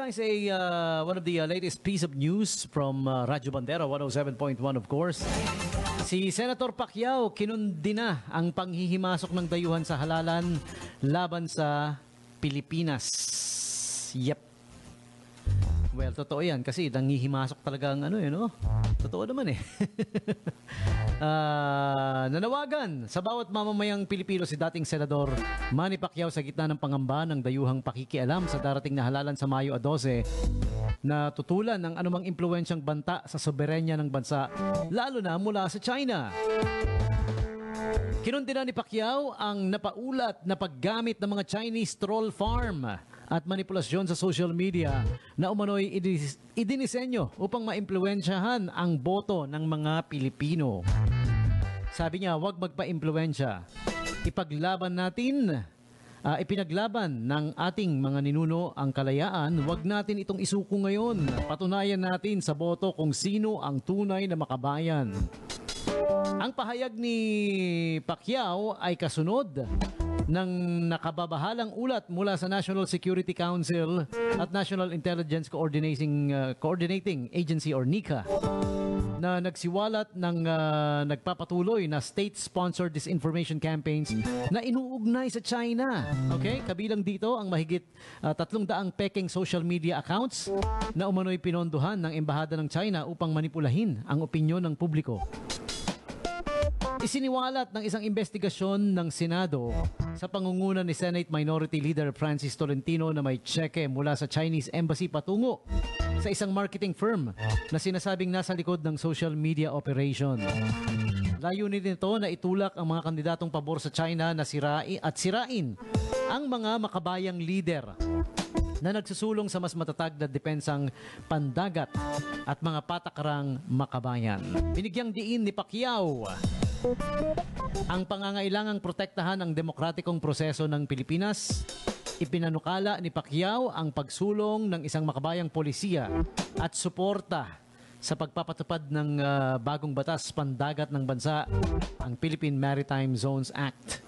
guys, one of the latest piece of news from Radyo Bandera 107.1 of course. Si Senator Pacquiao kinundi na ang panghihimasok ng dayuhan sa halalan laban sa Pilipinas. Yep. Well, totoo yan kasi nangihimasok talaga ang Totoo naman eh. Nanawagan sa bawat mamamayang Pilipino si dating Senador Manny Pacquiao sa gitna ng pangamba ng dayuhang pakikialam sa darating na halalan sa Mayo 12 na tutulan ng anumang impluwensyang banta sa soberenya ng bansa, lalo na mula sa China. Kinundi na ni Pacquiao ang napaulat na paggamit ng mga Chinese troll farm at manipulasyon sa social media na umano'y idinisenyo upang maimpluwensyahan ang boto ng mga Pilipino. Sabi niya, huwag magpa-impluwensya. Ipinaglaban ng ating mga ninuno ang kalayaan, huwag natin itong isuko ngayon. Patunayan natin sa boto kung sino ang tunay na makabayan. Ang pahayag ni Pacquiao ay kasunod ng nakababahalang ulat mula sa National Security Council at National Intelligence Coordinating Agency or NICA na nagsiwalat ng nagpapatuloy na state-sponsored disinformation campaigns na inuugnay sa China. Okay? Kabilang dito ang mahigit 300 Peking social media accounts na umano'y pinondohan ng Embahada ng China upang manipulahin ang opinyon ng publiko. Isiniwalat ng isang investigasyon ng Senado sa pangunguna ni Senate Minority Leader Francis Tolentino na may tseke mula sa Chinese Embassy patungo sa isang marketing firm na sinasabing nasa likod ng social media operation. Layunin nito na itulak ang mga kandidatong pabor sa China na sirain ang mga makabayang leader na nagsusulong sa mas matatag na depensang pandagat at mga patakarang makabayan. Binigyang diin ni Pacquiao ang pangangailangang protektahan ang demokratikong proseso ng Pilipinas. Ipinanukala ni Pacquiao ang pagsulong ng isang makabayang polisiya at suporta sa pagpapatupad ng bagong batas pandagat ng bansa, ang Philippine Maritime Zones Act,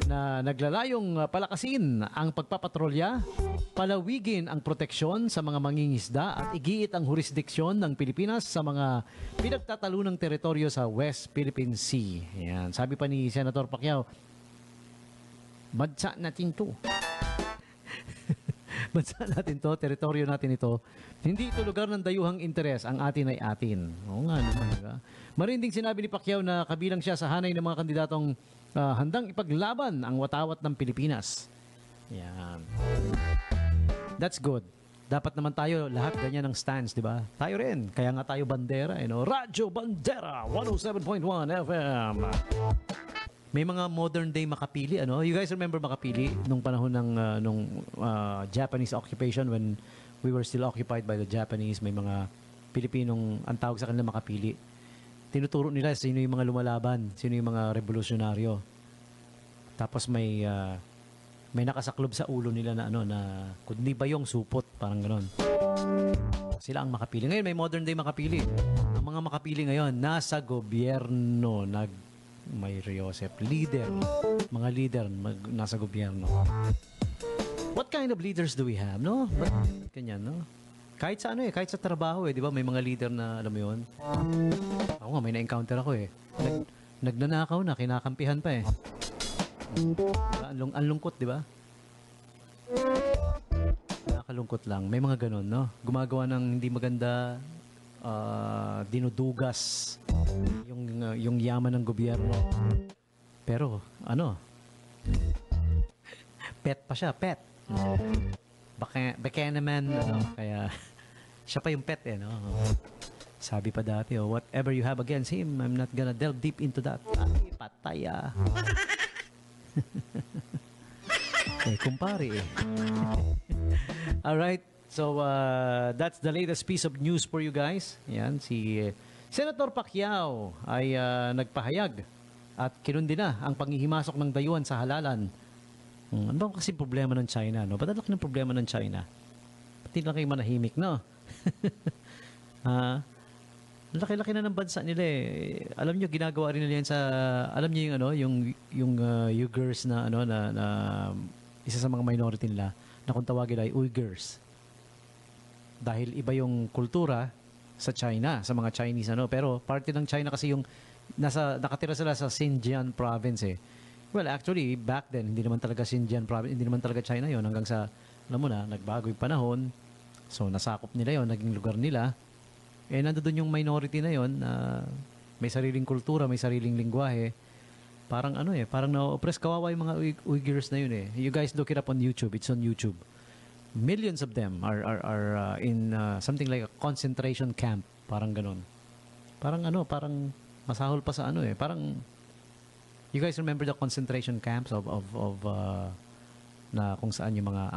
na naglalayong palakasin ang pagpapatrolya, palawigin ang proteksyon sa mga mangingisda at igiit ang jurisdiksyon ng Pilipinas sa mga pinagtatalunang teritoryo sa West Philippine Sea. Yan. Sabi pa ni Senator Pacquiao, bansa natin to. Bansa natin to, teritoryo natin ito. Hindi ito lugar ng dayuhang interes, ang atin ay atin. Oo nga naman. Diba? Marinding sinabi ni Pacquiao na kabilang siya sa hanay ng mga kandidatong handang ipaglaban ang watawat ng Pilipinas. Yan. That's good. Dapat naman tayo lahat ganyan ng stance, di ba? Tayo rin. Kaya nga tayo bandera, Radyo Bandera 107.1 FM. May mga modern day Makapili, You guys remember Makapili nung panahon ng Japanese occupation when we were still occupied by the Japanese? May mga Pilipinong ang tawag sa kanila Makapili. Tinuturo nila sino yung mga lumalaban, sino yung mga revolusyonaryo. Tapos may nakasaklob sa ulo nila na na kundi ba yung supot, parang gano'n. Sila ang Makapili. Ngayon may modern day Makapili. Ang mga Makapili ngayon nasa gobyerno, may Joseph leader, mga leader nasa gobyerno. What kind of leaders do we have, no? But ganyan, no? Kahit sa kahit sa trabaho di ba? May mga leader na alam mo 'yon. Ako nga may na-encounter ako nagnanakaw na, kinakampihan pa Ang lungkot, di ba? Nakakalungkot lang. May mga ganun, no? Gumagawa ng hindi maganda, dinudugas yung yaman ng gobyerno. Pero, pet pa siya, pet. Baka naman, kaya, siya pa yung pet, Sabi pa dati, whatever you have against him, I'm not gonna delve deep into that. Ay, patay, kumpare, Alright, so that's the latest piece of news for you guys. Yan, si Senator Pacquiao ay nagpahayag at kinundi na ang panghihimasok ng dayuhan sa halalan. Ano ba kasi problema ng China, no? Ba't laki ng problema ng China? Pati lang kayo manahimik, no? Laki-laki na ng bansa nila Alam niyo ginagawa rin nila yan sa alam niyo yung Uyghurs na na isa sa mga minority nila na kung tawagin ay Uyghurs. dahil iba yung kultura sa China, sa mga Chinese ano. Pero parte ng China kasi yung nakatira sila sa Xinjiang province eh. Well, actually, back then, hindi naman talaga Xinjiang province, hindi naman talaga China yon hanggang sa, alam mo na, nagbago yung panahon. So, nasakop nila yon, naging lugar nila. Eh, nandoon yung minority na yon na may sariling kultura, may sariling lingwahe. Parang ano eh, parang na-oppress, kawawa yung mga Uyghurs na yun eh. You guys look it up on YouTube, it's on YouTube. Millions of them are in something like a concentration camp, parang ganun. Parang ano, parang masahol pa sa ano eh, parang you guys remember the concentration camps of na kung saan yung mga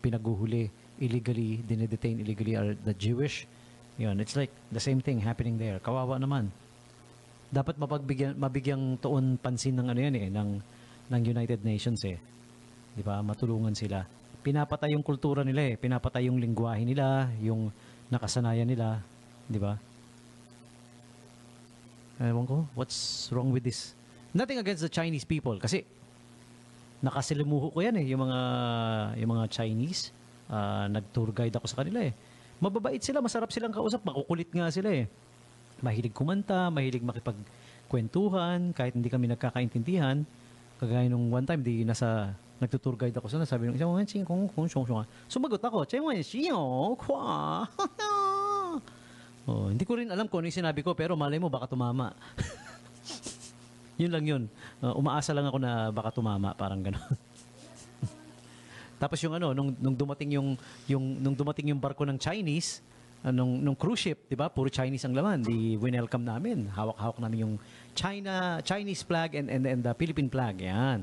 pinaguhuli illegally, dinedetain illegally are the Jewish. Yun, it's like the same thing happening there. Kawawa naman. Dapat mabigyang tuon pansin ng ano yan eh, ng United Nations eh. 'Di ba? Matulungan sila. Pinapatay yung kultura nila eh, pinapatay yung lingwahe nila, yung nakasanayan nila, 'di ba? Ewan ko, what's wrong with this? Nothing against the Chinese people kasi nakasilimuho ko yan eh, yung mga Chinese. Nag-tour guide ako sa kanila eh. Mababait sila, masarap silang kausap, makukulit nga sila eh. Mahilig kumanta, mahilig makipagkwentuhan, kahit hindi kami nagkakaintindihan. Kagaya nung one time, nagtutour guide ako sana, sabi nung isang sumagot ako, oh, hindi ko rin alam kung ano yung sinabi ko, pero malay mo, baka tumama. Yun lang yun. Umaasa lang ako na baka tumama, parang gano'n. Tapos yung ano, nung dumating yung barko ng Chinese, nung cruise ship, 'di ba? Puro Chinese ang laman. Di winelcome namin. Hawak-hawak namin yung Chinese flag and the Philippine flag. Yan.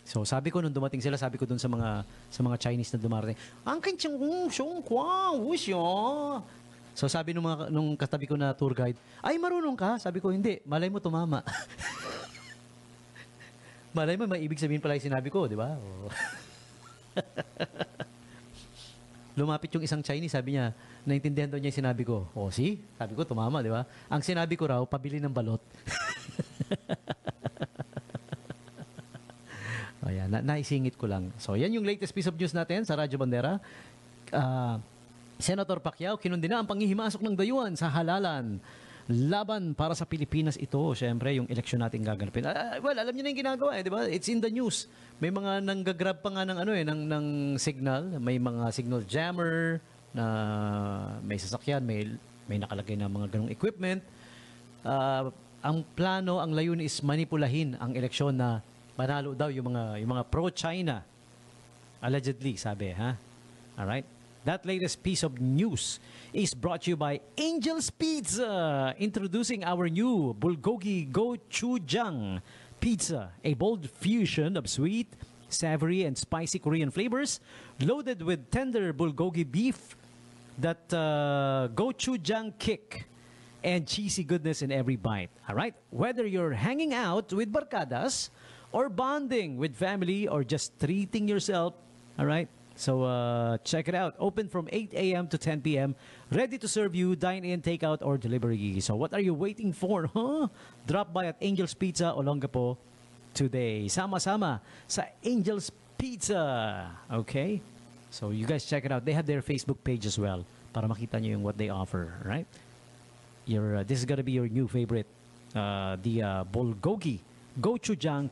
So sabi ko nung dumating sila, sabi ko dun sa mga Chinese na dumarating, "Angkin ching shong kwang, wusyo." So sabi nung katabi ko na tour guide, "Ay, marunong ka?" Sabi ko, "Hindi, malay mo tumama." Malay mo, may ibig sabihin pala yung sinabi ko, di ba? Oh. Lumapit yung isang Chinese, sabi niya, naintindihan daw niya yung sinabi ko. Oh, see? Sabi ko, tumama, di ba? Ang sinabi ko raw, pabili ng balot. Oh, yan, naisingit ko lang. So, yan yung latest piece of news natin sa Radyo Bandera. Senator Pacquiao, kinundi na ang panghihimasok ng dayuhan sa halalan. Laban para sa Pilipinas ito. Siyempre, yung eleksyon natin gaganapin. Well, alam niyo na yung ginagawa, di ba? It's in the news. May mga nanggagrab pa nga ng ng signal. May mga signal jammer na may sasakyan, may nakalagay na mga ganong equipment. Ang plano, ang layunin is manipulahin ang eleksyon na manalo daw yung mga pro-China. Allegedly, sabi, ha? Alright? That latest piece of news is brought to you by Angel's Pizza, introducing our new Bulgogi Gochujang Pizza, a bold fusion of sweet, savory, and spicy Korean flavors, loaded with tender bulgogi beef that gochujang kick and cheesy goodness in every bite. All right? Whether you're hanging out with barcadas or bonding with family or just treating yourself, all right? So check it out. Open from 8 a.m. to 10 p.m. Ready to serve you, dine-in, take-out, or delivery. So what are you waiting for? Huh? Drop by at Angel's Pizza, Olongapo today. Sama-sama sa Angel's Pizza. Okay? So you guys check it out. They have their Facebook page as well para makita nyo yung what they offer. Right? This is gonna be your new favorite. The Bulgogi Gochujang